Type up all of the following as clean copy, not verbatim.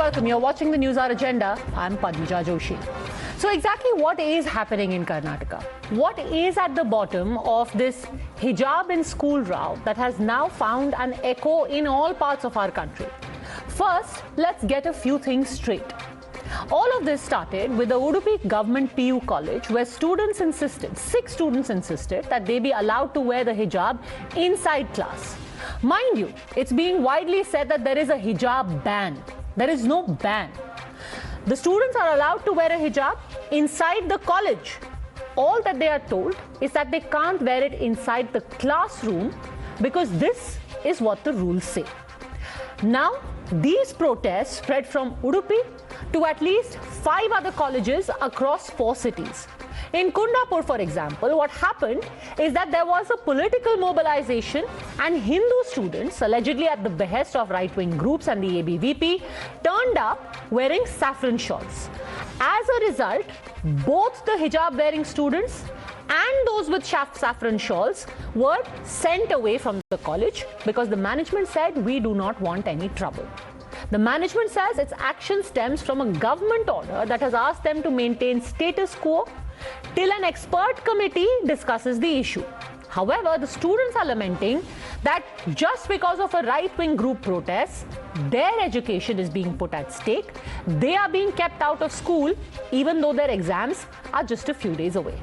welcome. You're watching the NewsHour Agenda. I'm Padmaja Joshi. So exactly what is happening in Karnataka? What is at the bottom of this hijab in school row that has now found an echo in all parts of our country? First, let's get a few things straight. All of this started with the Udupi Government PU College, where students insisted, 6 students insisted, that they be allowed to wear the hijab inside class. Mind you, it's being widely said that there is a hijab ban. There is no ban. The students are allowed to wear a hijab inside the college. All that they are told is that they can't wear it inside the classroom because this is what the rules say. Now, these protests spread from Udupi to at least 5 other colleges across 4 cities. In Kundapur, for example, what happened is that there was a political mobilization and Hindu students, allegedly at the behest of right-wing groups and the ABVP, turned up wearing saffron shawls. As a result, both the hijab-wearing students and those with saffron shawls were sent away from the college because the management said, we do not want any trouble. The management says its action stems from a government order that has asked them to maintain status quo till an expert committee discusses the issue. However, the students are lamenting that just because of a right-wing group protest, their education is being put at stake. They are being kept out of school even though their exams are just a few days away.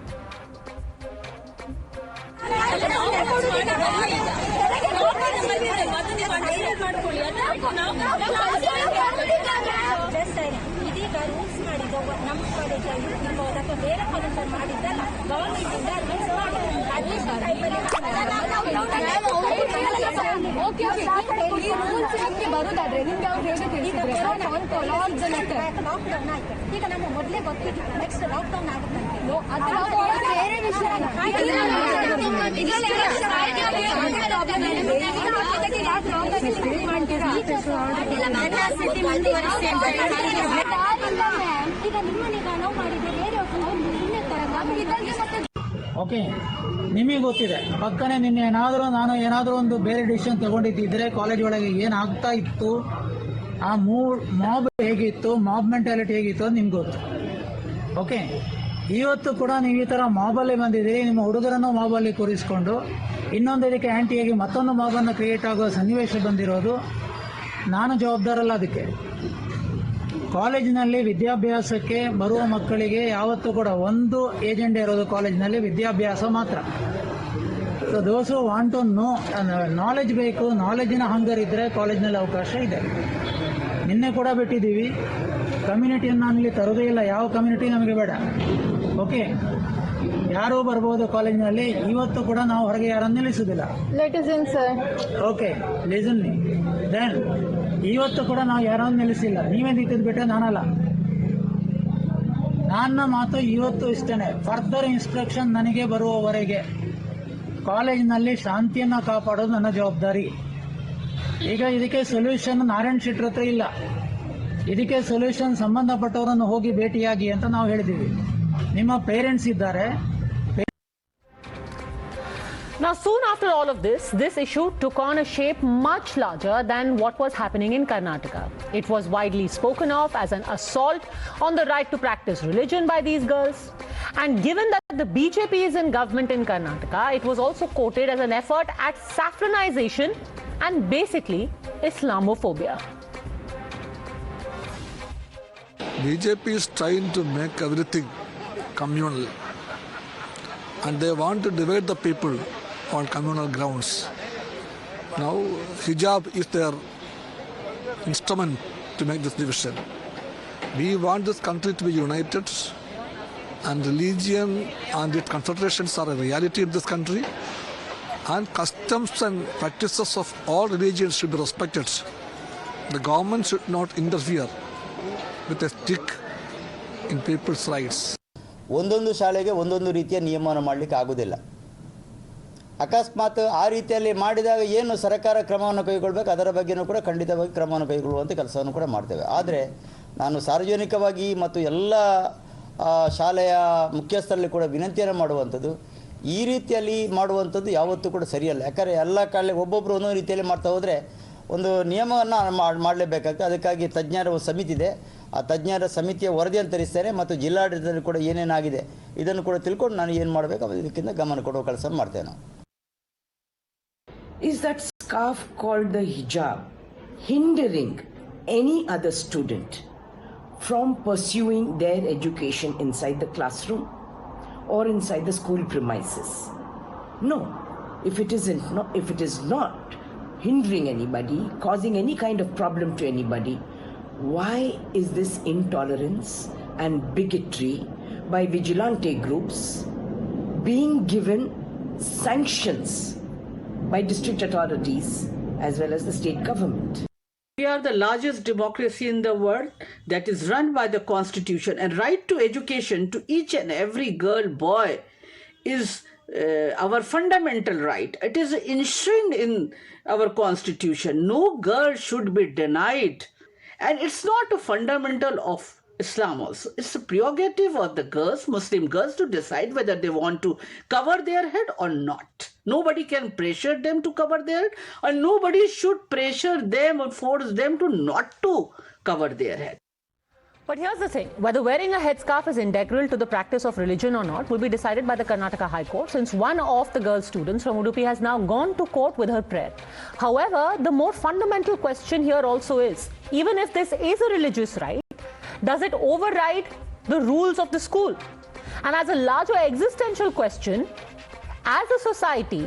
Okay, ನಿಮಗೆ ಗೊತ್ತಿದೆ ಪಕ್ಕನೆ ನಿನ್ನೆ ನಾನು ಏನಾದರೂ ಒಂದು ಬೇರೆ decision ತಗೊಂಡಿದ್ದಿದ್ರೆ college ಒಳಗೆ ಏನಾಗ್ತಾ ಇತ್ತು, ಆ ಮಾಬ್ ಹೇಗಿತ್ತು, ಮಾಬ್ ಮೆಂಟಾಲಿಟಿ ಹೇಗಿತ್ತು ಅಂತ ನಿಮ್ಗೆ ಗೊತ್ತು. ಓಕೆ, ಇವತ್ತು ಕೂಡ ನೀವು ಈ ಥರ ಮಾಬಲ್ಲಿ ಬಂದಿದ್ದೀರಿ, ನಿಮ್ಮ ಹುಡುಗರನ್ನು ಮಾಬಲ್ಲಿ ಕೂರಿಸ್ಕೊಂಡು ಇನ್ನೊಂದು ಇದಕ್ಕೆ ಆ್ಯಂಟಿಯಾಗಿ ಮತ್ತೊಂದು ಮಾಬನ್ನು ಕ್ರಿಯೇಟ್ ಆಗೋ ಸನ್ನಿವೇಶ ಬಂದಿರೋದು. ನಾನು ಜವಾಬ್ದಾರಲ್ಲ ಅದಕ್ಕೆ. ಕಾಲೇಜಿನಲ್ಲಿ ವಿದ್ಯಾಭ್ಯಾಸಕ್ಕೆ ಬರುವ ಮಕ್ಕಳಿಗೆ ಯಾವತ್ತೂ ಕೂಡ ಒಂದು ಏಜೆಂಡಾ ಇರೋದು, ಕಾಲೇಜಿನಲ್ಲಿ ವಿದ್ಯಾಭ್ಯಾಸ ಮಾತ್ರ. So those who want to know, knowledge ಬೇಕು, ನಾಲೆಜಿನ ಹಂಗರ್ ಇದ್ದರೆ ಕಾಲೇಜಿನಲ್ಲಿ ಅವಕಾಶ ಇದೆ. ನಿನ್ನೆ ಕೂಡ ಬಿಟ್ಟಿದ್ದೀವಿ, ಕಮ್ಯುನಿಟಿಯನ್ನು ನಾನಿಲ್ಲಿ ತರೋದೇ ಇಲ್ಲ, ಯಾವ ಕಮ್ಯುನಿಟಿ ನಮಗೆ ಬೇಡ. ಓಕೆ, ಯಾರೂ ಬರ್ಬೋದು ಕಾಲೇಜಿನಲ್ಲಿ. ಇವತ್ತು ಕೂಡ ನಾವು ಹೊರಗೆ ಯಾರನ್ನು ನಿಲ್ಲಿಸೋದಿಲ್ಲ. Okay, listen me. ದೆನ್ ಇವತ್ತು ಕೂಡ ನಾವು ಯಾರನ್ನು ನಿಲ್ಲಿಸಿಲ್ಲ. ನೀವೇ ನಿಂತಿದ್ದು ಬಿಟ್ಟರೆ ನಾನಲ್ಲ. ನನ್ನ ಮಾತು ಇವತ್ತು ಇಷ್ಟೇ. ಫರ್ದರ್ ಇನ್ಸ್ಟ್ರಕ್ಷನ್ ನನಗೆ ಬರುವವರೆಗೆ ಕಾಲೇಜಿನಲ್ಲಿ ಶಾಂತಿಯನ್ನು ಕಾಪಾಡೋದು ನನ್ನ ಜವಾಬ್ದಾರಿ. ಈಗ ಇದಕ್ಕೆ ಸೊಲ್ಯೂಷನ್ ನಾರಾಯಣ್ ಶೆಟ್ಟರ್ ಹತ್ರ ಇಲ್ಲ. ಇದಕ್ಕೆ ಸೊಲ್ಯೂಷನ್ ಸಂಬಂಧಪಟ್ಟವರನ್ನು ಹೋಗಿ ಭೇಟಿಯಾಗಿ ಅಂತ ನಾವು ಹೇಳಿದ್ದೀವಿ. ನಿಮ್ಮ ಪೇರೆಂಟ್ಸ್ ಇದ್ದಾರೆ. Now, soon after all of this, this issue took on a shape much larger than what was happening in Karnataka. It was widely spoken of as an assault on the right to practice religion by these girls. And given that the BJP is in government in Karnataka, it was also quoted as an effort at saffronization and basically Islamophobia. BJP is trying to make everything communal, and they want to divide the people on communal grounds. Now, hijab is their instrument to make this division. We want this country to be united, and religion and its considerations are a reality in this country, and customs and practices of all religions should be respected. The government should not interfere with a stick in people's rights. ಒಂದೊಂದು ಶಾಲೆಗೆ ಒಂದೊಂದು ರೀತಿಯ ನಿಯಮವನ್ನು ಮಾಡಲಿಕ್ಕೆ ಆಗೋದಿಲ್ಲ. ಅಕಸ್ಮಾತ್ ಆ ರೀತಿಯಲ್ಲಿ ಮಾಡಿದಾಗ ಏನು ಸರ್ಕಾರ ಕ್ರಮವನ್ನು ಕೈಗೊಳ್ಳಬೇಕು, ಅದರ ಬಗ್ಗೆಯೂ ಕೂಡ ಖಂಡಿತವಾಗಿ ಕ್ರಮವನ್ನು ಕೈಗೊಳ್ಳುವಂಥ ಕೆಲಸವನ್ನು ಕೂಡ ಮಾಡ್ತೇವೆ. ಆದರೆ ನಾನು ಸಾರ್ವಜನಿಕವಾಗಿ ಮತ್ತು ಎಲ್ಲ ಶಾಲೆಯ ಮುಖ್ಯಸ್ಥರಲ್ಲಿ ಕೂಡ ವಿನಂತಿಯನ್ನು ಮಾಡುವಂಥದ್ದು, ಈ ರೀತಿಯಲ್ಲಿ ಮಾಡುವಂಥದ್ದು ಯಾವತ್ತೂ ಕೂಡ ಸರಿಯಲ್ಲ. ಯಾಕಂದರೆ ಎಲ್ಲ ಕಾಲೇ ಒಬ್ಬೊಬ್ಬರು ಒಂದೊಂದು ರೀತಿಯಲ್ಲಿ ಮಾಡ್ತಾ ಹೋದರೆ ಒಂದು ನಿಯಮವನ್ನು ಮಾಡಲೇಬೇಕಾಗ್ತದೆ. ಅದಕ್ಕಾಗಿ ತಜ್ಞರ ಸಮಿತಿ ಇದೆ. ಆ ತಜ್ಞರ ಸಮಿತಿಯ ವರದಿಯನ್ನು ತರಿಸ್ತೇನೆ ಮತ್ತು ಜಿಲ್ಲಾಡಳಿತದಲ್ಲಿ ಕೂಡ ಏನೇನಾಗಿದೆ ಇದನ್ನು ಕೂಡ ತಿಳ್ಕೊಂಡು ನಾನು ಏನು ಮಾಡಬೇಕು ಇದಕ್ಕಿಂತ ಗಮನ ಕೊಡುವ ಕೆಲಸ ಮಾಡ್ತೇನೆ ನಾವು. Is that scarf called the hijab hindering any other student from pursuing their education inside the classroom or inside the school premises? No. If it is not hindering anybody, causing any kind of problem to anybody, why is this intolerance and bigotry by vigilante groups being given sanctions by district authorities as well as the state government? We are the largest democracy in the world that is run by the Constitution, and right to education to each and every girl, boy is our fundamental right. It is enshrined in our Constitution. No girl should be denied. And it's not a fundamental of Islam also. It's a prerogative of the girls, Muslim girls, to decide whether they want to cover their head or not. Nobody can pressure them to cover their head, and nobody should pressure them or force them to not to cover their head. But here's the thing, whether wearing a headscarf is integral to the practice of religion or not will be decided by the Karnataka High Court, since one of the girl students from Udupi has now gone to court with her prayer. However, the more fundamental question here also is, even if this is a religious right, does it override the rules of the school? And as a larger existential question, as a society,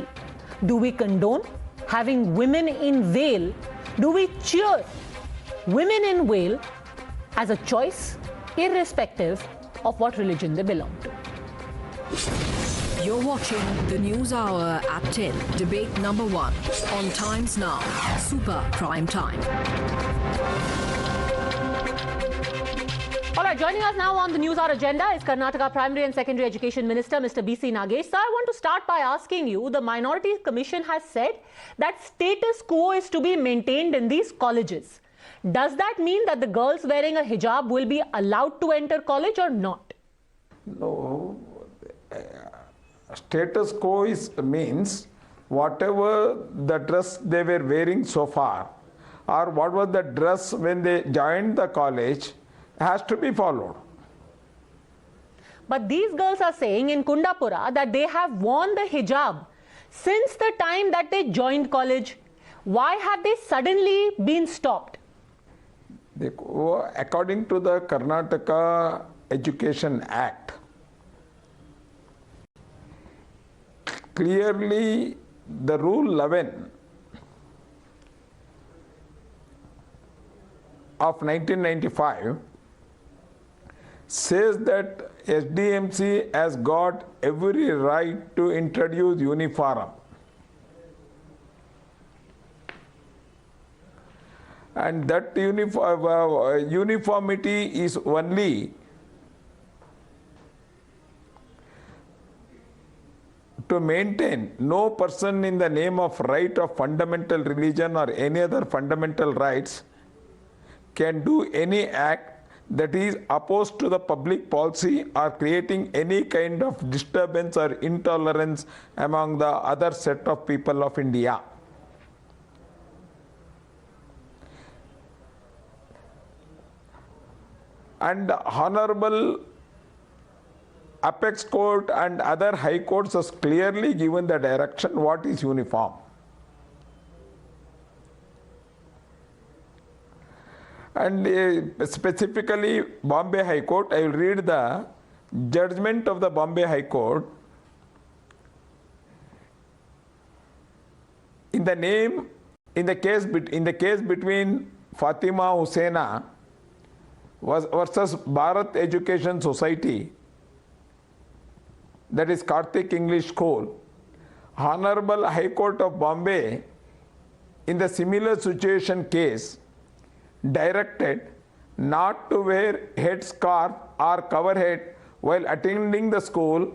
do we condone having women in veil? Do we cheer women in veil as a choice, irrespective of what religion they belong to? You're watching the News Hour at 10, debate number 1 on Times Now, Super Prime Time. All right, joining us now on the NewsHour Agenda is Karnataka Primary and Secondary Education Minister, Mr. B.C. Nagesh. Sir, I want to start by asking you, the Minorities Commission has said that status quo is to be maintained in these colleges. Does that mean that the girls wearing a hijab will be allowed to enter college or not? No. Status quo means whatever the dress they were wearing so far, or what was the dress when they joined the college, has to be followed. But these girls are saying in Kundapura that they have worn the hijab since the time that they joined college. Why have they suddenly been stopped? According to the Karnataka Education Act, clearly the Rule 11 of 1995 says that SDMC has got every right to introduce uniform. And that uniformity is only to maintain no person in the name of right of fundamental religion or any other fundamental rights can do any act that is opposed to the public policy or creating any kind of disturbance or intolerance among the other set of people of India. And Honorable Apex Court and other high courts has clearly given the direction what is uniform. And specifically Bombay High Court, I will read the judgment of the Bombay High Court. In the case between Fatima Hussaina versus Bharat Education Society, that is Karthik English School, Honorable High Court of Bombay in the similar situation case directed not to wear headscarf or cover head while attending the school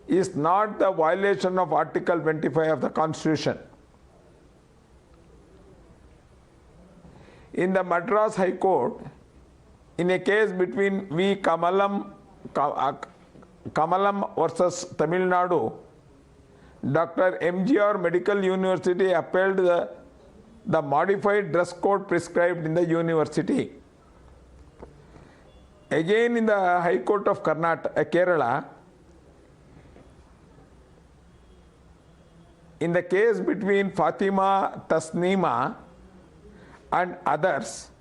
is not the violation of Article 25 of the Constitution. In the Madras High Court, in a case between V. Kamalam versus Tamil Nadu, Dr. MGR Medical University upheld the the modified dress code prescribed in the university. Again, in the High Court of Karnataka, Kerala, in the case between Fatima Tasneema and others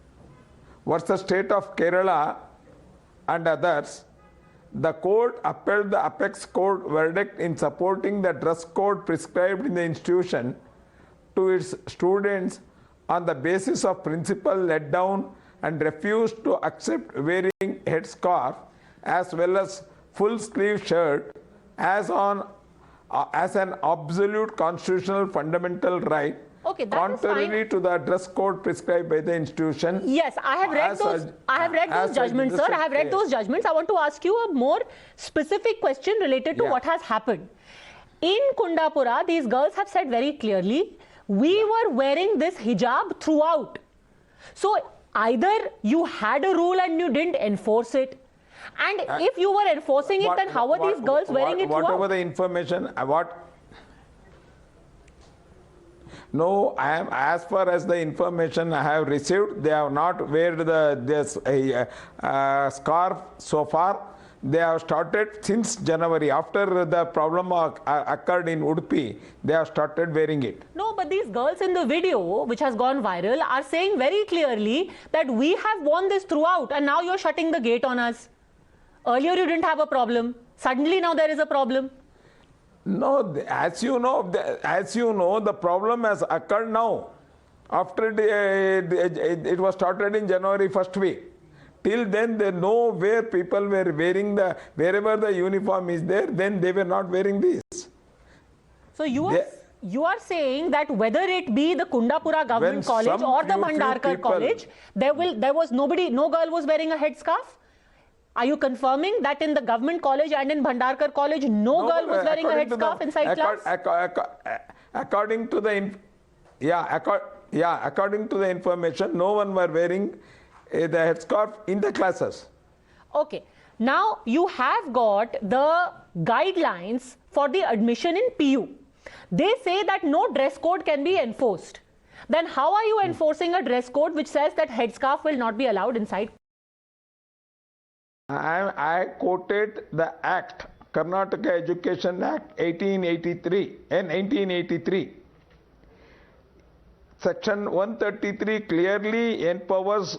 versus State of Kerala and others, the court upheld the apex court verdict in supporting the dress code prescribed in the institution to its students on the basis of principle let down and refused to accept wearing headscarf as well as full sleeve shirt as an absolute constitutional fundamental right. Okay, that contrary to the dress code prescribed by the institution. Yes, I have read those judgments, sir. I have read those judgments. I want to ask you a more specific question related to what has happened. In Kundapura, these girls have said very clearly, we were wearing this hijab throughout. So either you had a rule and you didn't enforce it, and if you were enforcing it, then how are these girls wearing it throughout? Whatever the information, No, I am, as far as the information I have received, they have not wear this scarf so far. They have started since January. After the problem occurred in Udupi, they have started wearing it. No, but these girls in the video, which has gone viral, are saying very clearly that we have worn this throughout and now you're shutting the gate on us. Earlier you didn't have a problem. Suddenly now there is a problem. No, as you know, the problem has occurred now. After it was started in January first week. Till then, they know where people were wearing wherever the uniform is there, then they were not wearing this. So you are saying that whether it be the Kundapura Government College or the Bhandarkar College, no girl was wearing a headscarf? Are you confirming that in the government college and in Bhandarkar College, no girl was wearing a headscarf inside class? According to the according to the information, no one were wearing the headscarf in the classes. Okay. Now you have got the guidelines for the admission in PU. They say that no dress code can be enforced. Then how are you enforcing a dress code which says that headscarf will not be allowed inside? I quoted the Act, Karnataka Education Act 1983. Section 133 clearly empowers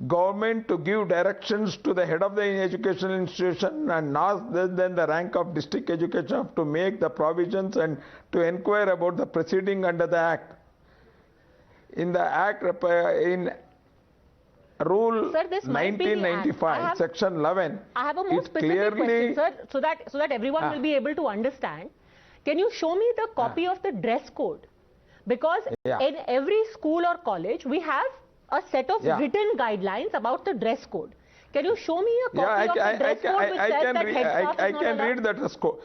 government to give directions to the head of the educational institution and not than the rank of district education to make the provisions and to inquire about the proceeding under the Act. In the Act, in Rule 1995, Section 11. I have a more specific question, sir, so that everyone will be able to understand. Can you show me the copy of the dress code? Because in every school or college, we have a set of written guidelines about the dress code. Can you show me a copy of the dress code which says that headscarf is not allowed? I can read the dress code.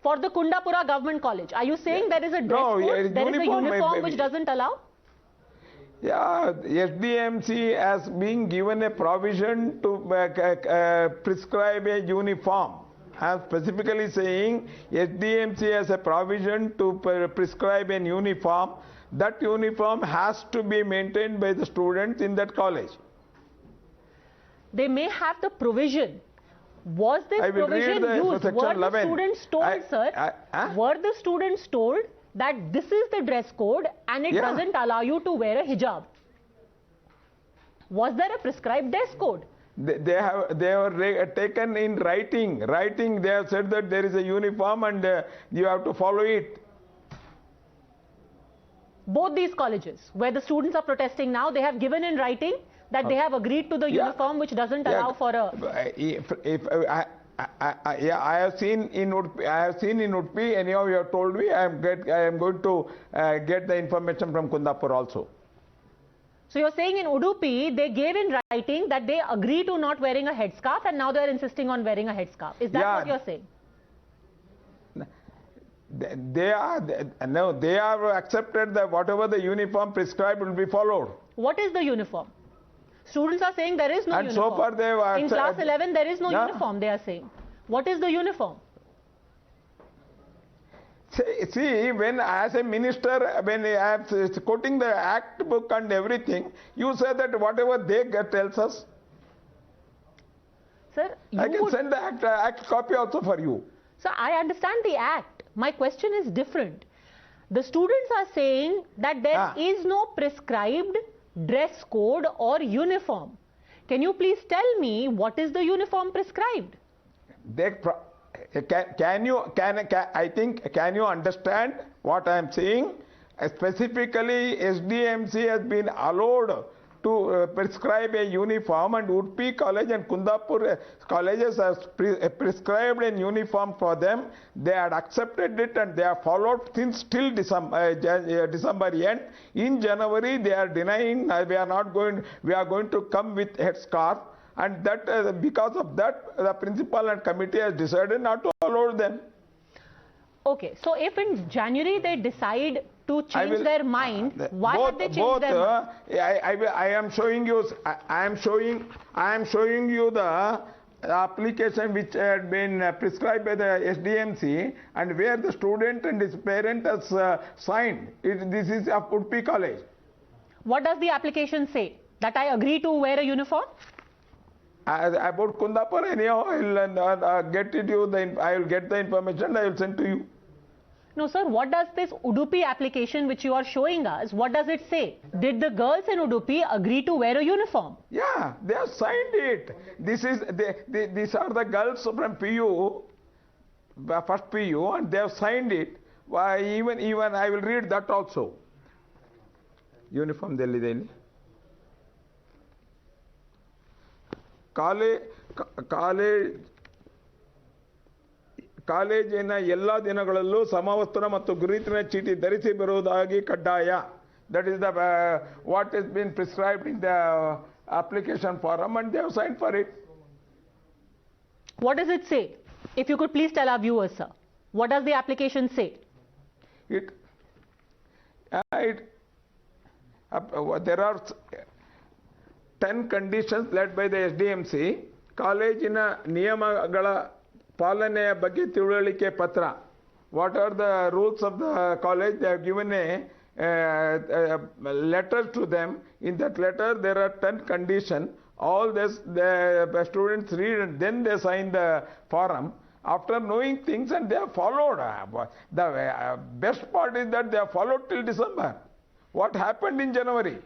For the Kundapura Government College, are you saying there is a dress code, there is a uniform which doesn't allow? Yeah, SDMC has been given a provision to prescribe a uniform. I am specifically saying SDMC has a provision to prescribe a uniform. That uniform has to be maintained by the students in that college. They may have the provision. Was this provision used? Were the students told, sir? Were the students told that this is the dress code and it doesn't allow you to wear a hijab? Was there a prescribed dress code? They were taken in writing. They have said that there is a uniform and you have to follow it. Both these colleges where the students are protesting now, they have given in writing that they have agreed to the uniform which doesn't allow for a... I have seen in Udupi. Anyhow, you have told me I am going to get the information from Kundapur also. So you're saying in Udupi they gave in writing that they agree to not wearing a headscarf, and now they are insisting on wearing a headscarf. Is that what you're saying? They have accepted that whatever the uniform prescribed will be followed. What is the uniform? Students are saying there is no uniform. So far they have in class 11 there is no uniform, they are saying. What is the uniform? See, when as a minister, when I am quoting the act book and everything, you say that whatever they tells us. Sir, I can send the act copy also for you. Sir, I understand the act. My question is different. The students are saying that there is no prescribed dress code or uniform. Can you please tell me what is the uniform prescribed? Can you understand what I am saying? Specifically, SDMC has been allowed to prescribe a uniform, and Udupi College and Kundapur colleges are prescribed a uniform for them. They had accepted it and they have followed since till December end. In January, they are denying. We are going to come with headscarf, and that because of that, the principal and committee has decided not to allow them. Okay, so if in January they decide to change their mind, why have they changed their mind? I am showing you the application which had been prescribed by the SDMC, and where the student and his parent has signed. This is of Udupi College. What does the application say? That I agree to wear a uniform? About Kundapur, anyhow, I will get the information. I will send to you. No, sir. What does this Udupi application which you are showing us? What does it say? Did the girls in Udupi agree to wear a uniform? Yeah, they have signed it. These are the girls from PU, first PU, and they have signed it. Why, even I will read that also. Uniform Delhi. ಕಾಲೇಜಿನ ಎಲ್ಲ ದಿನಗಳಲ್ಲೂ ಸಮವಸ್ತ್ರ ಮತ್ತು ಗುರುತಿನ ಚೀಟಿ ಧರಿಸಿ ಬರುವುದಾಗಿ ಕಡ್ಡಾಯ. That is the what has been prescribed in the application form, and they have signed for it. What does it say? If you could please tell our viewers, sir. What does the application say? There are 10 conditions led by the SDMC. ಕಾಲೇಜಿನ ನಿಯಮಗಳ ಪಾಲನೆಯ ಬಗ್ಗೆ ತಿಳುವಳಿಕೆ ಪತ್ರ. What are the rules of the college? They have given a letter to them. In that letter, there are 10 conditions. All this the students read and then they sign the form. After knowing things, and they have followed. The best part is that they have followed till December. What happened in January?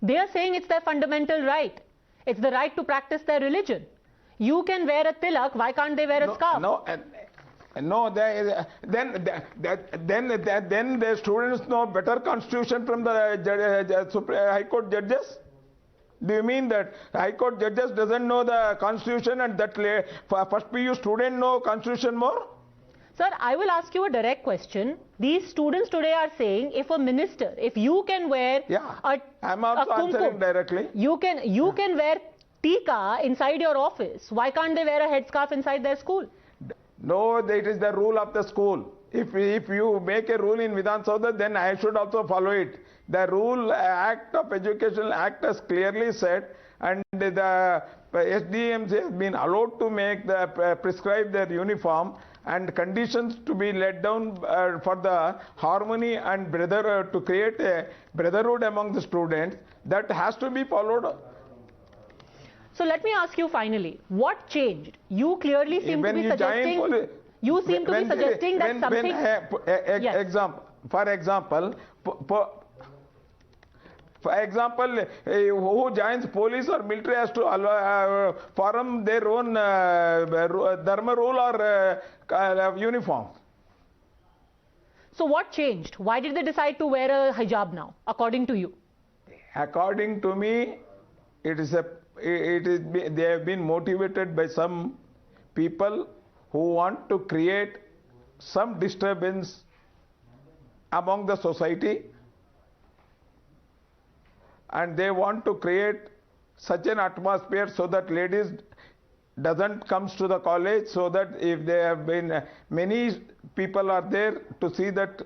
They are saying it's their fundamental right. It's the right to practice their religion. You can wear a tilak, why can't they wear a scarf? Then the students know better constitution from the High Court judges? Do you mean that High Court judges doesn't know the constitution, and that first PU student know constitution more? Sir, I will ask you a direct question. These students today are saying, if a minister, if you can wear I'm also answering directly. You can wear tika inside your office. Why can't they wear a headscarf inside their school? No, that is the rule of the school. If you make a rule in Vidhan Saudha, then I should also follow it. The rule Act of Education Act has clearly said, and the SDMC has been allowed to make prescribe their uniform, and conditions to be let down for the harmony and to create a brotherhood among the students. That has to be followed. So let me ask you finally, what changed? You clearly seem to be suggesting. You seem to be suggesting that something. For example, who joins police or military has to form their own dharma rule or uniform. So what changed? Why did they decide to wear a hijab now, according to you? According to me, they have been motivated by some people who want to create some disturbance among the society, and they want to create such an atmosphere so that ladies doesn't comes to the college, so that if there have been many people are there to see that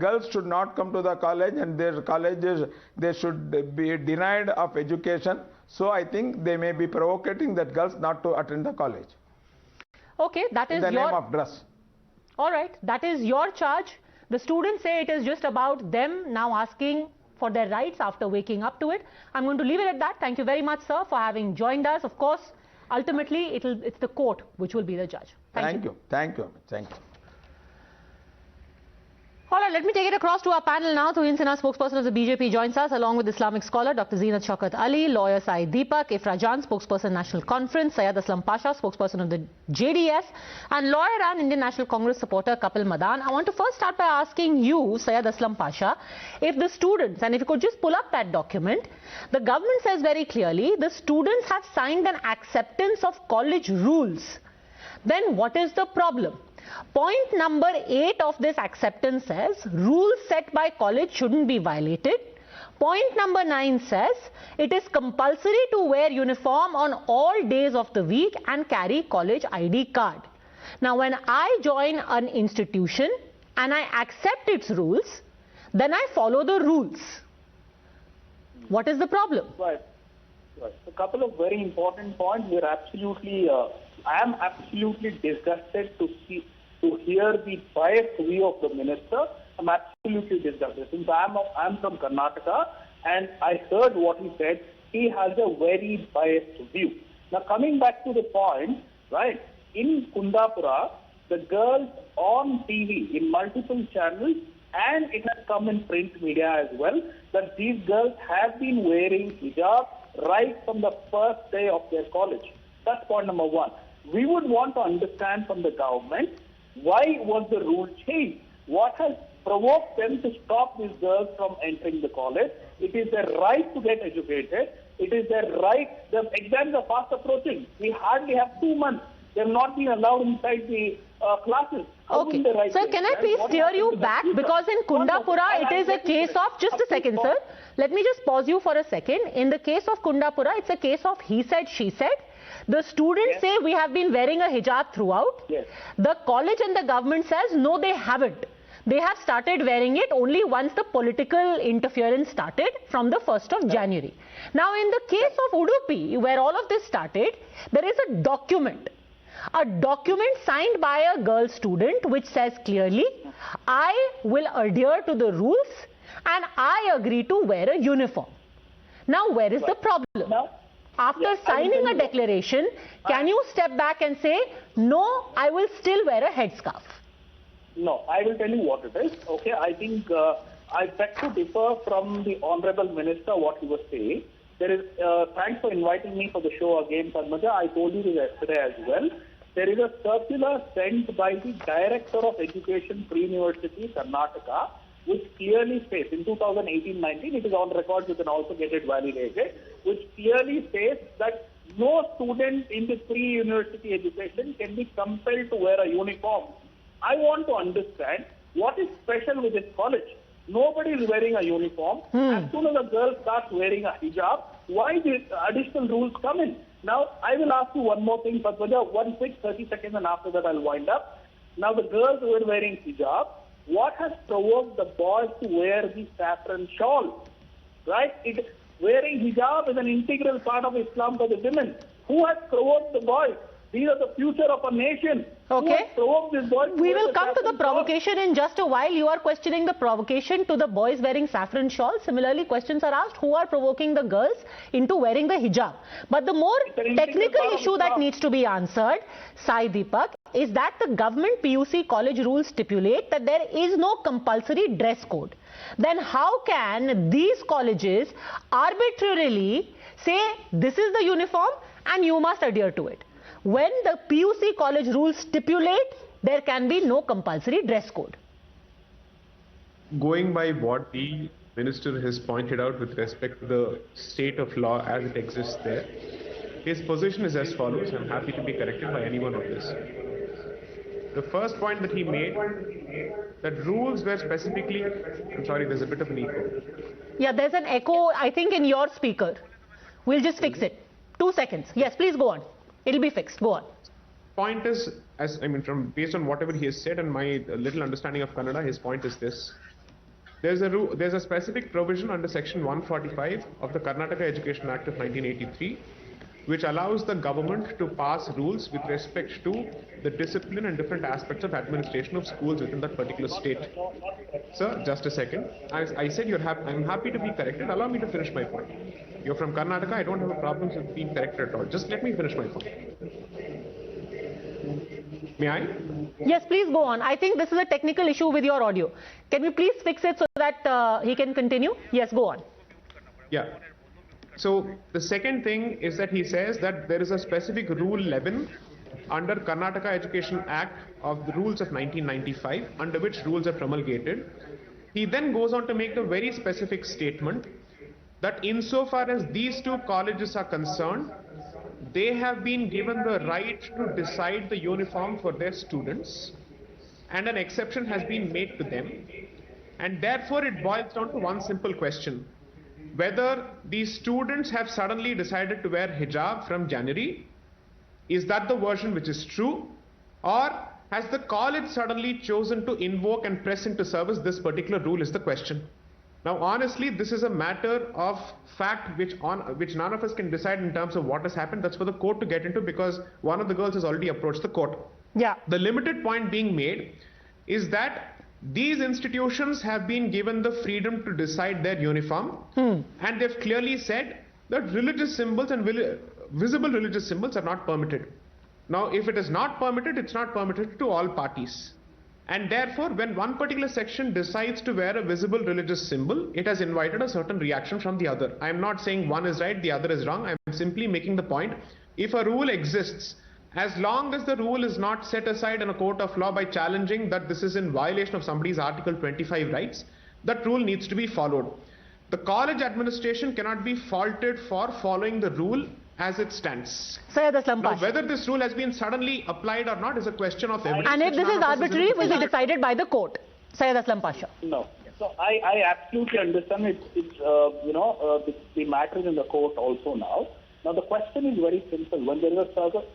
girls should not come to the college, and their colleges they should be denied of education. So I think they may be provocating that girls not to attend the college. Okay, that is in the name of dress. All right, that is your charge. The students say it is just about them now asking for their rights after waking up to it. I'm going to leave it at that. Thank you very much, sir, for having joined us. Of course, ultimately, it's the court which will be the judge. Thank you. Thank you. Thank you. All right, let me take it across to our panel now. Tuhin Sinha, spokesperson of the BJP, joins us along with Islamic scholar Dr. Zeenat Shaukat Ali, lawyer Sai Deepak, Ifra Jan, spokesperson National Conference, Syed Aslam Pasha, spokesperson of the JDS, and lawyer and Indian National Congress supporter Kapil Madan. I want to first start by asking you, Syed Aslam Pasha, if the students, and if you could just pull up that document, the government says very clearly the students have signed an acceptance of college rules. Then what is the problem? Point number 8 of this acceptance says rules set by college shouldn't be violated. Point number 9 says it is compulsory to wear uniform on all days of the week and carry college ID card. Now when I join an institution and I accept its rules, then I follow the rules. What is the problem? Right. A couple of very important points. We are absolutely, I am absolutely disgusted to hear the biased view of the minister. I'm absolutely disgusted. Since I'm from Karnataka and I heard what he said, he has a very biased view. Now coming back to the point, right, in Kundapura, the girls on TV in multiple channels, and it has come in print media as well, that these girls have been wearing hijab right from the first day of their college. That's point number 1. We would want to understand from the government, why was the rule changed? What has provoked them to stop these girls from entering the college? It is their right to get educated. It is their right. The exams are fast approaching. We hardly have 2 months. They have not been allowed inside the classes. Okay. Sir, can I please steer you back? Because in Kundapura, it is a case of, just a second, sir. Let me just pause you for a second. In the case of Kundapura, it's a case of he said, she said. The students say we have been wearing a hijab throughout. Yes. The college and the government says no, they haven't. They have started wearing it only once the political interference started from the 1st of January. Now in the case of Udupi, where all of this started, there is a document signed by a girl student which says clearly, I will adhere to the rules and I agree to wear a uniform. Now where is the problem? After signing a declaration, can you step back and say, no, I will still wear a headscarf? No, I will tell you what it is. Okay, I think I beg to differ from the Honorable Minister what he was saying. There is, thanks for inviting me for the show again, Padmaja. I told you this yesterday as well. There is a circular sent by the Director of Education, Pre-University, Karnataka, which clearly says, in 2018-19, it is on record, you can also get it validated, which clearly says that no student in the pre-university education can be compelled to wear a uniform. I want to understand what is special with this college. Nobody is wearing a uniform. As soon as a girl starts wearing a hijab, why these additional rules come in? Now, I will ask you one more thing, Padmaja, one quick 30 seconds, and after that I'll wind up. Now, the girls were wearing hijab. What has provoked the boys to wear the saffron shawl? Right? Wearing hijab is an integral part of Islam for the women. Who has provoked the boys? These are the future of a nation. Okay. We will come to the provocation in just a while. You are questioning the provocation to the boys wearing saffron shawl. Similarly, questions are asked who are provoking the girls into wearing the hijab. But the more technical issue that needs to be answered, Sai Deepak, is that the government PUC college rules stipulate that there is no compulsory dress code. Then how can these colleges arbitrarily say this is the uniform and you must adhere to it, when the PUC college rules stipulate there can be no compulsory dress code? Going by what the minister has pointed out with respect to the state of law as it exists there, his position is as follows. I'm happy to be corrected by anyone on this. The first point that he made, that rules were specifically, I'm sorry, there's a bit of an echo. Yeah, there's an echo, I think, in your speaker. We'll just fix it. 2 seconds. Yes, please go on. It'll be fixed. Go on. Point is, based on whatever he has said and my little understanding of Kannada, his point is this. There's a specific provision under section 145 of the Karnataka Education Act of 1983, which allows the government to pass rules with respect to the discipline and different aspects of administration of schools within that particular state. Sir, just a second. I said I'm happy to be corrected. Allow me to finish my point. You're from Karnataka. I don't have a problem with being corrected at all. Just let me finish my point. May I? Yes, please go on. I think this is a technical issue with your audio. Can we please fix it so that he can continue? Yes, go on. Yeah. So the second thing is that he says that there is a specific Rule 11 under Karnataka Education Act of the rules of 1995, under which rules are promulgated. He then goes on to make a very specific statement that insofar as these two colleges are concerned, they have been given the right to decide the uniform for their students, and an exception has been made to them. And therefore it boils down to one simple question: whether these students have suddenly decided to wear hijab from January. Is that the version which is true? Or has the college suddenly chosen to invoke and press into service this particular rule is the question. Now honestly, this is a matter of fact which none of us can decide in terms of what has happened. That's for the court to get into, because one of the girls has already approached the court. Yeah. The limited point being made is that these institutions have been given the freedom to decide their uniform, and they've clearly said that religious symbols and visible religious symbols are not permitted. Now, if it is not permitted, it's not permitted to all parties. And therefore, when one particular section decides to wear a visible religious symbol, it has invited a certain reaction from the other. I am not saying one is right, the other is wrong. I am simply making the point, if a rule exists, as long as the rule is not set aside in a court of law by challenging that this is in violation of somebody's Article 25 rights, that rule needs to be followed. The college administration cannot be faulted for following the rule as it stands. Syed Aslam Pasha. Now, whether this rule has been suddenly applied or not is a question of evidence. And if this is arbitrary, it will be decided by the court. Syed Aslam Pasha. No. So I absolutely understand the matter is in the court also now. Now the question is very simple. When there is a circle,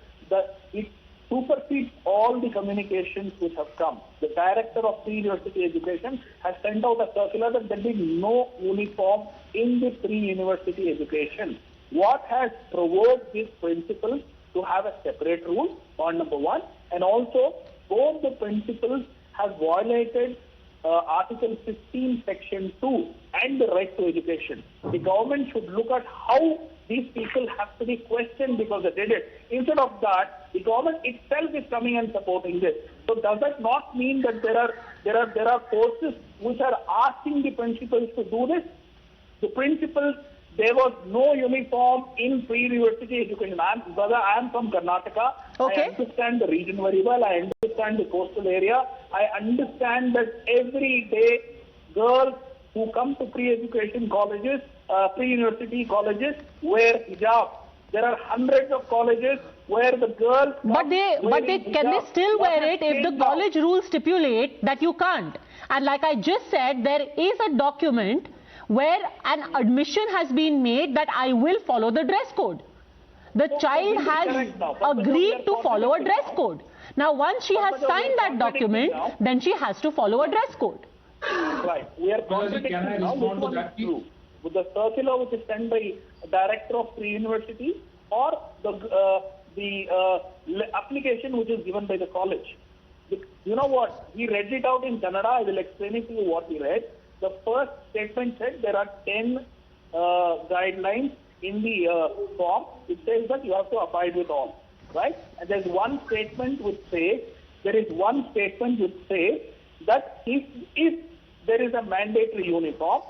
it supersedes all the communications which have come. The director of pre-university education has sent out a circular that there be no uniform in the pre-university education. What has provoked these principals to have a separate rule, point number one, and also both the principals have violated Article 15, Section 2 and the right to education. The government should look at how these people have to be questioned because they did it. Instead of that, the government itself is coming and supporting this. So does that not mean that there are forces which are asking the principals to do this? The principals, there was no uniform in pre-university education. I am from Karnataka. Okay. I understand the region very well. I understand the coastal area. I understand that every day girls who come to pre-education colleges, pre-university colleges, wear hijab. There are hundreds of colleges where the girls. But can they still wear it if the college rules stipulate that you can't? And like I just said, there is a document where an admission has been made that I will follow the dress code. The child has agreed to follow a dress code. Now, once she has signed that document, then she has to follow a dress code. Right. We are contradicting now. Which one is true? With the circular which is sent by director of pre-university, or the application which is given by the college? You know what? He read it out in Kannada. I will explain it to you what he read. The first statement said there are 10 guidelines in the form. It says that you have to abide with all, right? And there's one statement which says that if there is a mandatory uniform,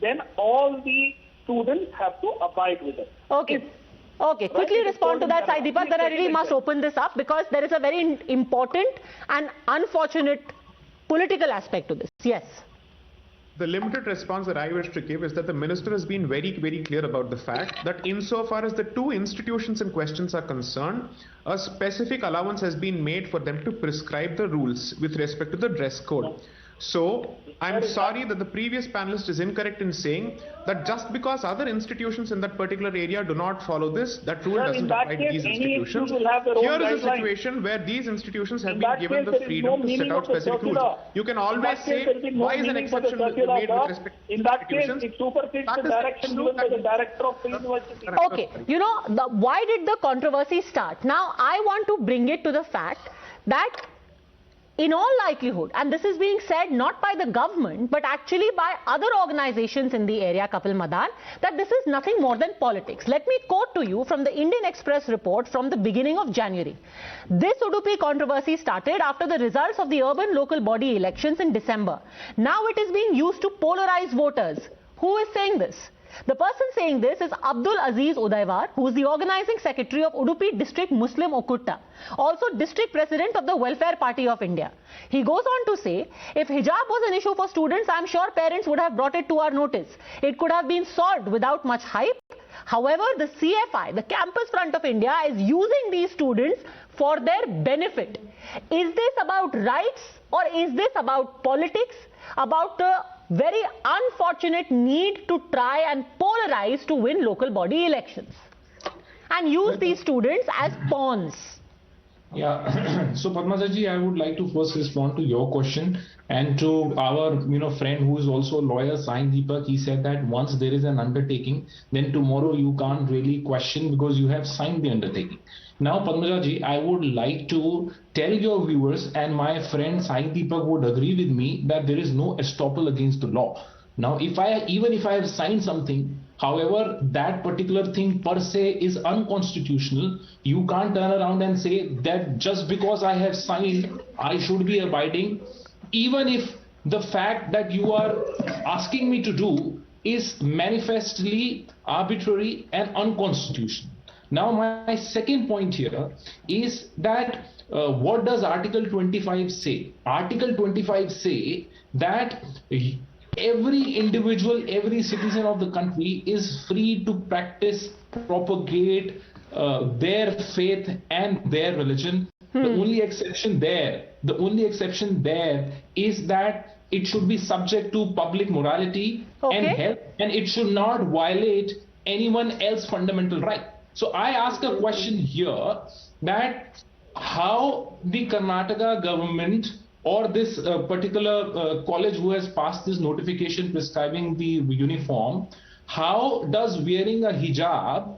then all the students have to abide with it. Okay. Okay, quickly respond to that, Sai Deepak. Then I really must open this up because there is a very important and unfortunate political aspect to this. Yes. The limited response that I wish to give is that the minister has been very, very clear about the fact that insofar as the two institutions in questions are concerned, a specific allowance has been made for them to prescribe the rules with respect to the dress code. So, I'm sorry that the previous panelist is incorrect in saying that just because other institutions in that particular area do not follow this, that rule doesn't apply to these institutions. Here is a situation where these institutions have been given the freedom to set out specific rules. You can always say, why is an exception made with respect to institutions? It supersedes the direction given by the director of the university. Okay, you know, why did the controversy start? Now, I want to bring it to the fact that in all likelihood, and this is being said not by the government, but actually by other organizations in the area, Kapil Madan, that this is nothing more than politics. Let me quote to you from the Indian Express report from the beginning of January. This Udupi controversy started after the results of the urban local body elections in December. Now it is being used to polarize voters. Who is saying this? The person saying this is Abdul Aziz Udaiwar, who is the organizing secretary of Udupi District Muslim Okutta, also district president of the Welfare Party of India. He goes on to say, if hijab was an issue for students, I am sure parents would have brought it to our notice. It could have been solved without much hype. However, the CFI, the Campus Front of India, is using these students for their benefit. Is this about rights or is this about politics? About the very unfortunate need to try and polarize to win local body elections and use these students as pawns. Yeah, so Padmaja ji, I would like to first respond to your question and to our friend who is also a lawyer, Sai Deepak. He said that once there is an undertaking, then tomorrow you can't really question because you have signed the undertaking. Now, Padmaja ji, I would like to tell your viewers, and my friend Sai Deepak would agree with me, that there is no estoppel against the law. Now, even if I have signed something, however, that particular thing per se is unconstitutional, you can't turn around and say that just because I have signed, I should be abiding, even if the fact that you are asking me to do is manifestly arbitrary and unconstitutional. Now, my second point here is that what does Article 25 say? Article 25 say that every individual, every citizen of the country is free to practice, propagate their faith and their religion. The only exception there is that it should be subject to public morality and health, and it should not violate anyone else's fundamental right. So I ask a question here that how the Karnataka government or this particular college who has passed this notification prescribing the uniform, how does wearing a hijab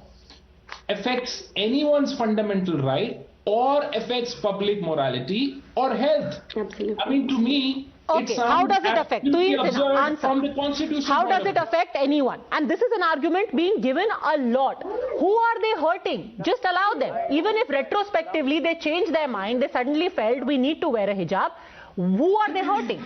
affects anyone's fundamental right or affects public morality or health? Absolutely. I mean, to me, okay, how does it affect? Tuhin Sinha, answer. From the Constitution. How does it affect anyone? And this is an argument being given a lot. Who are they hurting? Just allow them. Even if retrospectively they change their mind, they suddenly felt we need to wear a hijab. Who are they hurting?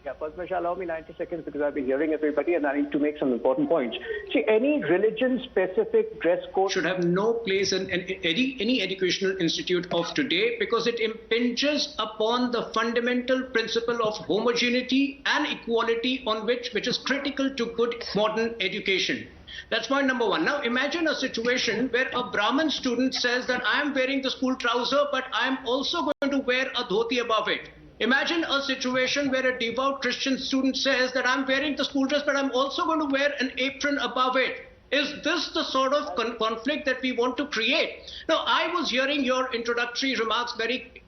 Yeah, Padmaja, allow me 90 seconds because I've been hearing everybody and I need to make some important points. See, any religion-specific dress code should have no place in any educational institute of today because it impinges upon the fundamental principle of homogeneity and equality on which is critical to good modern education. That's point number one. Now imagine a situation where a Brahmin student says that I am wearing the school trouser, but I am also going to wear a dhoti above it. Imagine a situation where a devout Christian student says that I'm wearing the school dress, but I'm also going to wear an apron above it. Is this the sort of conflict that we want to create? Now, I was hearing your introductory remarks very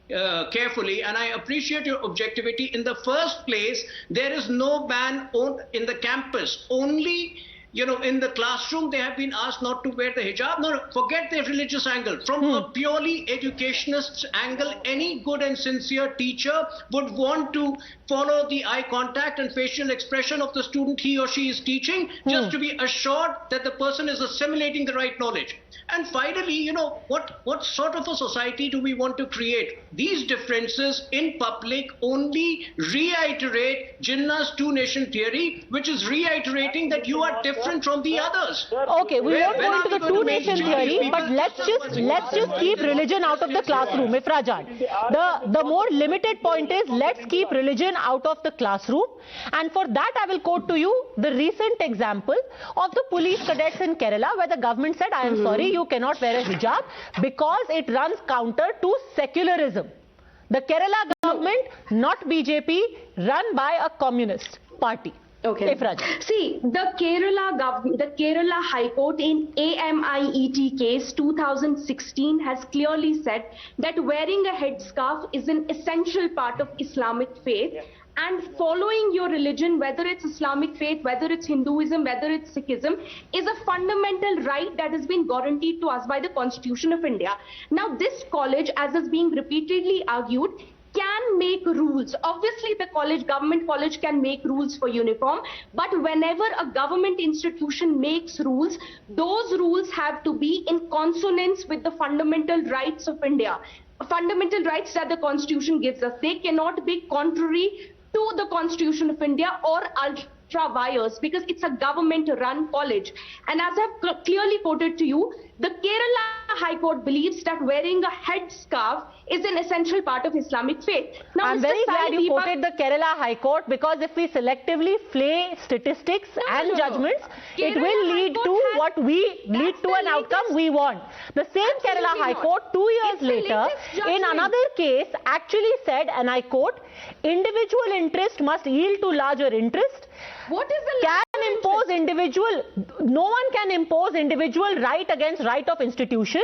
carefully, and I appreciate your objectivity. In the first place, there is no ban in the campus. Only in the classroom, they have been asked not to wear the hijab. No, forget the religious angle. From a purely educationist angle, any good and sincere teacher would want to follow the eye contact and facial expression of the student he or she is teaching, just to be assured that the person is assimilating the right knowledge. And finally, what sort of a society do we want to create? These differences in public only reiterate Jinnah's two-nation theory, which is reiterating that you are different from the others. Okay, we won't go into the two-nation theory, but let's just keep religion out of the classroom, Ifra Jan. The more limited point is, let's keep religion out of the classroom. And for that, I will quote to you the recent example of the police cadets in Kerala, where the government said, I am sorry, you cannot wear a hijab because it runs counter to secularism. The Kerala government, not BJP, run by a communist party. Okay. Ifra Jan. See, the Kerala High Court in AMIET case 2016 has clearly said that wearing a headscarf is an essential part of Islamic faith. And following your religion, whether it's Islamic faith, whether it's Hinduism, whether it's Sikhism, is a fundamental right that has been guaranteed to us by the Constitution of India. Now, this college, as is being repeatedly argued, can make rules. Obviously, the government college can make rules for uniform, but whenever a government institution makes rules, those rules have to be in consonance with the fundamental rights of India. Fundamental rights that the Constitution gives us. They cannot be contrary to the Constitution of India or ultra vires, because it's a government-run college. And as I've clearly quoted to you, the Kerala High Court believes that wearing a headscarf is an essential part of Islamic faith. Now, I'm very glad you quoted the Kerala High Court, because if we selectively play statistics and judgments, it will lead to an outcome we want. The same Kerala High Court 2 years later, in another case, actually said, and I quote, individual interest must yield to larger interest. What is the no one can impose individual right against right of institution.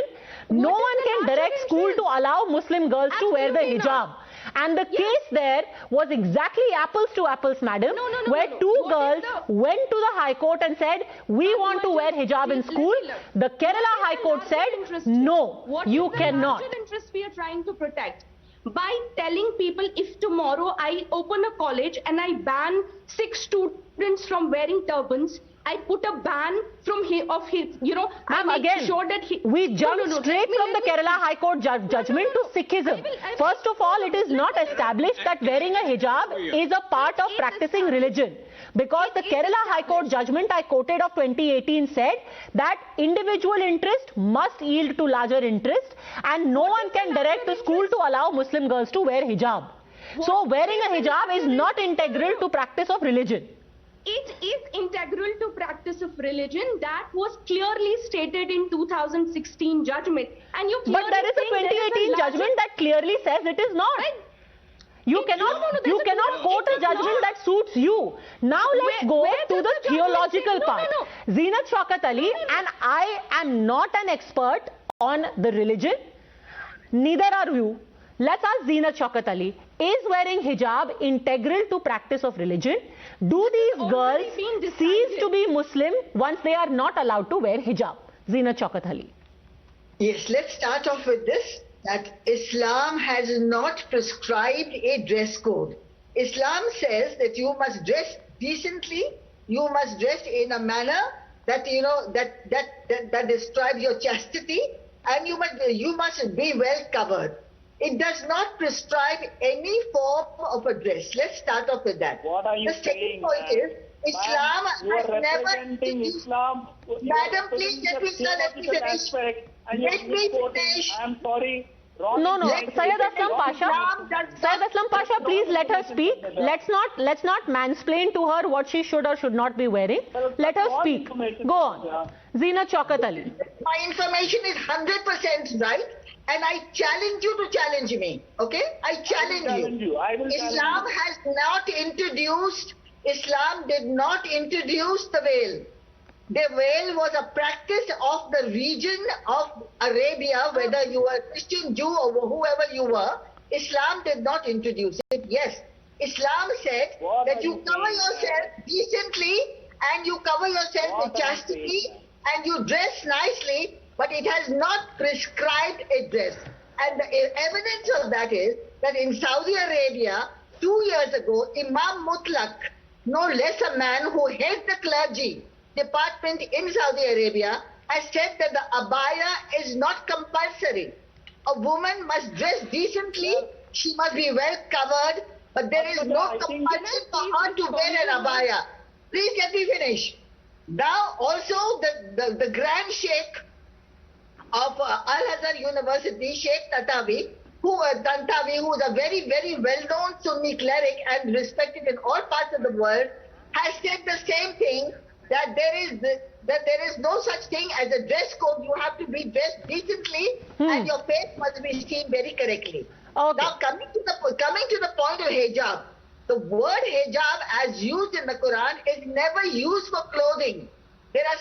No one can direct school to allow Muslim girls to wear the hijab. And the case there was exactly apples to apples, madam, where two girls went to the High Court and said, we want to wear hijab in school. The Kerala High Court said, no, you cannot. What is the interest we are trying to protect? By telling people, if tomorrow I open a college and I ban 6 students from wearing turbans, I put a ban from we jumped straight from the Kerala High Court judgment to Sikhism. First of all, it is not established that wearing a hijab is a part of practicing religion. Because the Kerala High Court judgment I quoted of 2018 said that individual interest must yield to larger interest, and no one can direct the school to allow Muslim girls to wear hijab. So wearing a hijab is not integral to practice of religion. It is integral to practice of religion. That was clearly stated in 2016 judgment. And you but there is a 2018 judgment that clearly says it is not. Right? You cannot quote a judgment that suits you. Now let's go to the theological part. Zeenat Shaukat Ali, and I am not an expert on the religion. Neither are you. Let's ask Zeenat Shaukat Ali. Is wearing hijab integral to practice of religion? Do these girls cease to be Muslim once they are not allowed to wear hijab? Zeenat Shaukat Ali. Yes, let's start off with this, that Islam has not prescribed a dress code. Islam says that you must dress decently, you must dress in a manner that, that describes your chastity, and you must be well covered. It does not prescribe any form of a dress. Let's start off with that. What are you The second saying? point is, Islam has never introduced... Islam. Madam, please let me finish. Let me finish. I'm sorry. No. Syed Aslam Pasha, please let her speak. Let's not mansplain to her what she should or should not be wearing. Let her speak. Go on. Zeenat Shaukat Ali. My information is 100% right, and I challenge you to challenge me. Okay? I challenge you. Islam has not introduced. Islam did not introduce the veil. The veil was a practice of the region of Arabia, whether you were Christian, Jew, or whoever you were. Islam did not introduce it. Yes, Islam said that you cover yourself decently and you cover yourself with chastity and you dress nicely, but it has not prescribed a dress. And the evidence of that is that in Saudi Arabia, 2 years ago, Imam Mutlaq, no less a man who heads the clergy department in Saudi Arabia, has said that the abaya is not compulsory. A woman must dress decently, she must be well covered, but there is no compulsion for her to wear an abaya. Please let me finish. Now also the Grand Sheikh of Al-Azhar University, Sheikh Tantawi, who is a very, very well-known Sunni cleric and respected in all parts of the world, has said the same thing, that there is no such thing as a dress code. You have to be dressed decently and your face must be seen very correctly. Okay. Now coming to the point of hijab, the word hijab as used in the Quran is never used for clothing. There are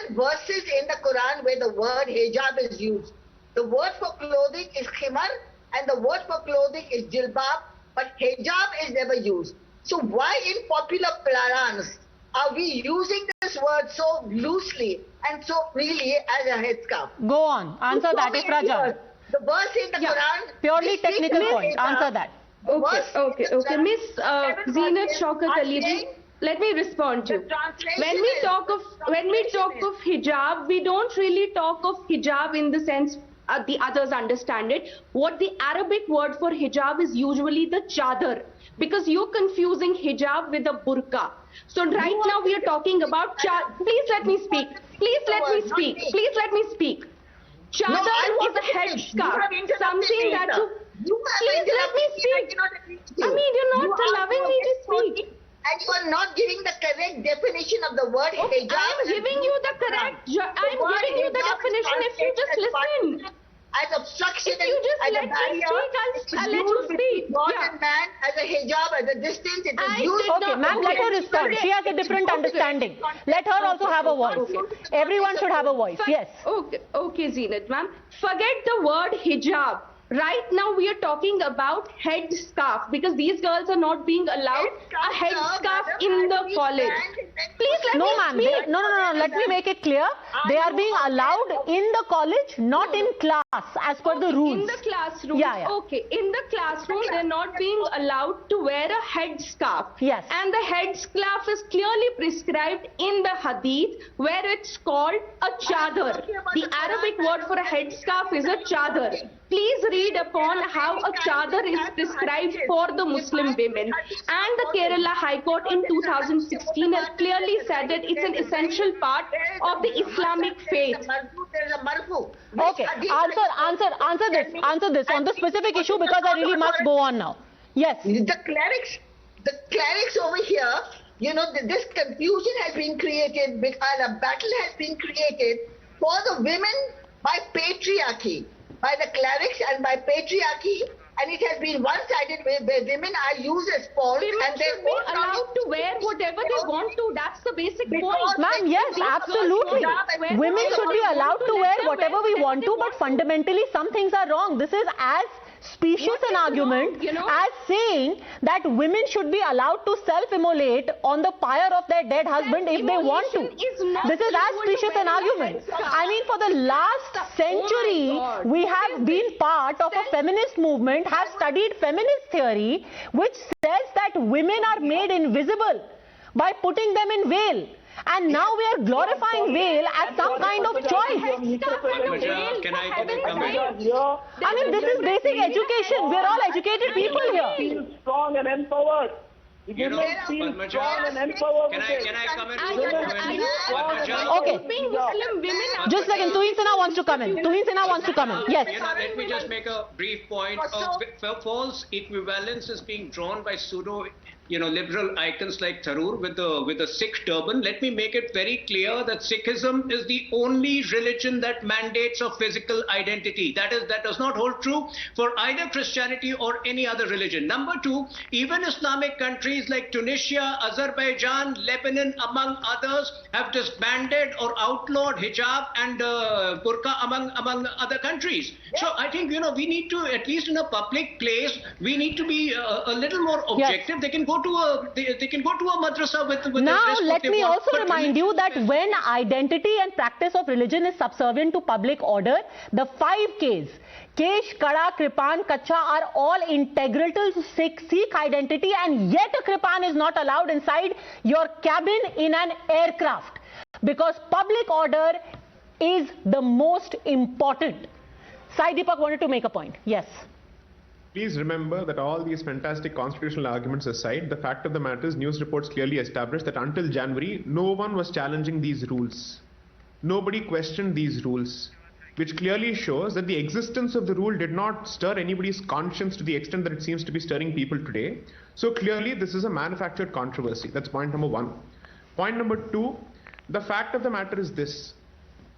7 verses in the Quran where the word hijab is used. The word for clothing is khimar and the word for clothing is jilbab, but hijab is never used. So why in popular parlance are we using this word so loosely and so freely as a headscarf? Go on. Answer that, Ifra Jan. The verse in the Quran... Purely technical point. Answer that. Okay. Miss Zeenat Shaukat Ali, let me respond to you. When we talk of hijab, we don't really talk of hijab in the sense the others understand it. What the Arabic word for hijab is usually the chadar, because you're confusing hijab with a burqa. So right now we are talking about please let me speak. Chadar is a headscarf, something that you... Please let me speak. I mean, you're not allowing me to speak. And you are not giving the correct definition of the word hijab. I'm giving you the definition if you just listen. As obstruction, if you just let me speak, I'll let you speak. Man, as a hijab, as a distance, it is used. Okay, ma'am, let her respond. She has a different understanding. Let her also have a voice. Everyone should have a voice. Yes. Okay, Zeenat, ma'am. Forget the word hijab. Right now we are talking about headscarf, because these girls are not being allowed a headscarf in the college. Please let me speak. No. Let me make it clear. They are being allowed in the college, not in class, as per the rules. In the classroom. Yeah. Okay. In the classroom, they're not being allowed to wear a headscarf. Yes. And the headscarf is clearly prescribed in the hadith, where it's called a chadar. The Arabic word for a headscarf is a chadar. Please read upon how a chadar is prescribed for the Muslim women. And the Kerala High Court in 2016 has clearly said that it's an essential part of the Islamic faith. Okay, answer this on the specific issue, because I really must go on now. Yes. The clerics over here, this confusion has been created and a battle has been created for the women by patriarchy. By the clerics and by patriarchy, and it has been one-sided where women are used as pawns. Women should be allowed to wear whatever they want to. That's the basic point. Ma'am, yes, absolutely. Women should be allowed to wear whatever we want to, but fundamentally some things are wrong. This is as specious an argument as saying that women should be allowed to self-immolate on the pyre of their dead husband if they want to. This is as specious an argument. I mean, for the last century, we have been part of a feminist movement, have studied feminist theory, which says that women are made invisible by putting them in veil. And now we are glorifying veil as some kind of choice. Can I come in? I mean, this is basic education. We are all educated people here. Feel strong and empowered. Can I come in? Okay. Just a second. Tuhin Sinha wants to come in. Yes. Let me just make a brief point. False equivalence is being drawn by pseudo liberal icons like Tharoor with a Sikh turban. Let me make it very clear that Sikhism is the only religion that mandates a physical identity. That does not hold true for either Christianity or any other religion. Number two, even Islamic countries like Tunisia, Azerbaijan, Lebanon, among others, have disbanded or outlawed hijab and burqa among other countries. So I think we need to, at least in a public place, we need to be a little more objective. Yes. They can go to a madrasa with now let me also remind you that when identity and practice of religion is subservient to public order, the 5 Ks, Kesh, Kada, Kripan, Kacha are all integral to Sikh identity, and yet a Kripan is not allowed inside your cabin in an aircraft, because public order is the most important. Sai Deepak wanted to make a point. Yes. Please remember that all these fantastic constitutional arguments aside, the fact of the matter is news reports clearly established that until January, no one was challenging these rules. Nobody questioned these rules, which clearly shows that the existence of the rule did not stir anybody's conscience to the extent that it seems to be stirring people today. So clearly this is a manufactured controversy. That's point number 1. Point number 2, the fact of the matter is this.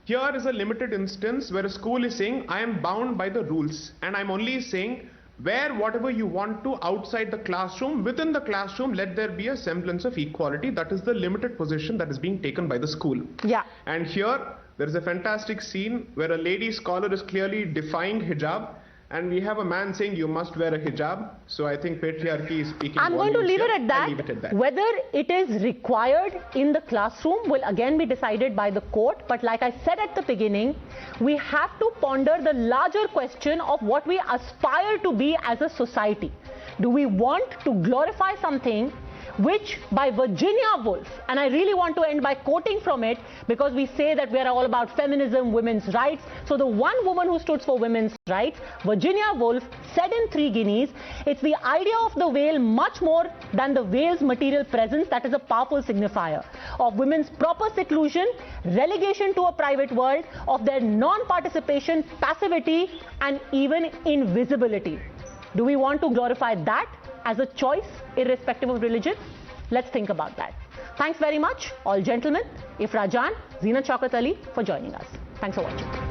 Here is a limited instance where a school is saying, I am bound by the rules, and I'm only saying, wear whatever you want to outside the classroom. Within the classroom, let there be a semblance of equality. That is the limited position that is being taken by the school. Yeah. And here, there is a fantastic scene where a lady scholar is clearly defying hijab, and we have a man saying you must wear a hijab. So I think patriarchy is speaking. I'm going to leave it at that. Leave it at that. Whether it is required in the classroom will again be decided by the court. But like I said at the beginning, we have to ponder the larger question of what we aspire to be as a society. Do we want to glorify something which by Virginia Woolf, and I really want to end by quoting from it because we say that we are all about feminism, women's rights. So the one woman who stood for women's rights, Virginia Woolf, said in 3 Guineas, it's the idea of the veil much more than the veil's material presence that is a powerful signifier of women's proper seclusion, relegation to a private world, of their non-participation, passivity, and even invisibility. Do we want to glorify that as a choice, irrespective of religion? Let's think about that. Thanks very much, all gentlemen, Ifra Jan, Zeenat Shaukat Ali, for joining us. Thanks for watching.